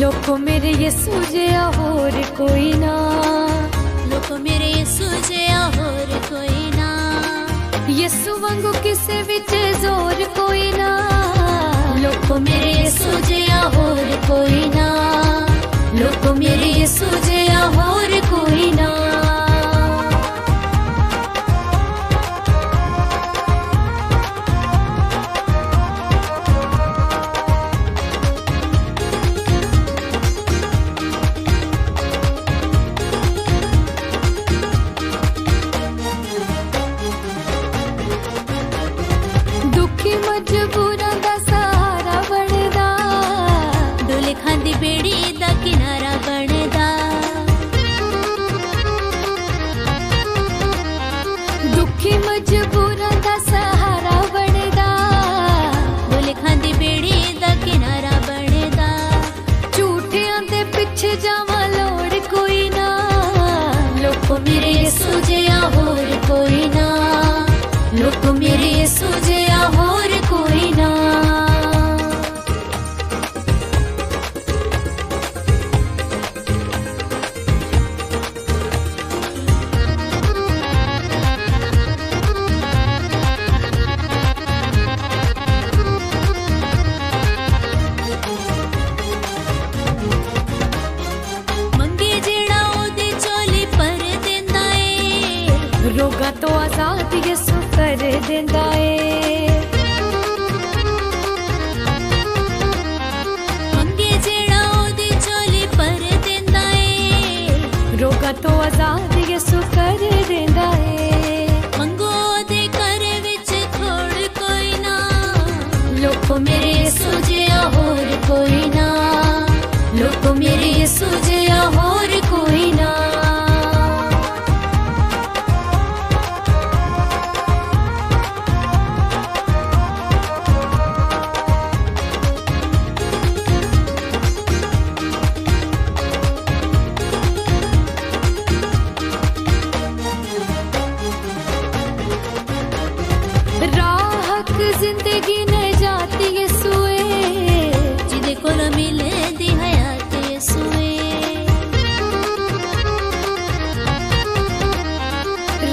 लोको मेरे यीशु जिया होर कोई ना, लोको मेरे यीशु जिया होर कोई ना, यीशु वांगू किसे विच जोर कोई ना, लोको मेरे यीशु जिया होर कोई ना, लोको मेरे यीशु जिया होर कोई ना। दुखी मजबूरां दा सहारा बनदा, डोले खांदी बेड़ी दा किनारा बनदा, दुखी मजबूरां दा सहारा बनदा, डोले खांदी बेड़ी दा किनारा बनदा, झूठियां दे पिछे जावां लोड़ कोई ना, लोको मेरे यीशु जिया होर कोई ना, लोको मेरे यीशु जिया होर कोई ना। मंगे जेड़ा ओदी चोली पर देंदा ए, रोगा तो आजाद यीशु कर देंदा ए, मंगे जेड़ा ओदी चोली पर देंदा ए, रोगा तो आजाद यीशु कर देंदा ए, मंगो दे कर विच थोड़ कोई ना, लोको मेरे यीशु जिया होर कोई ना, लोको मेरे यीशु जिया होर कोई ना। राहक जिंदगी नजात यीशु ए, जिदे कोल मिले दी हयात यीशु ए,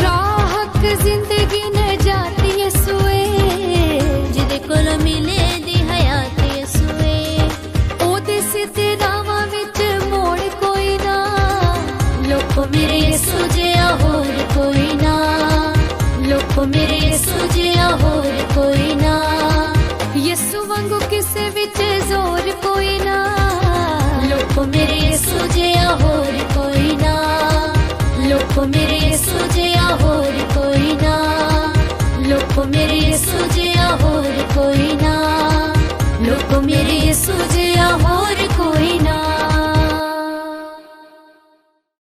राहक जिंदगी नजात यीशु ए, जिदे कोल मिले दी हयात यीशु ए, ओदे सिद्धे रावां विच मोड़ कोई ना, लोको मेरे यीशु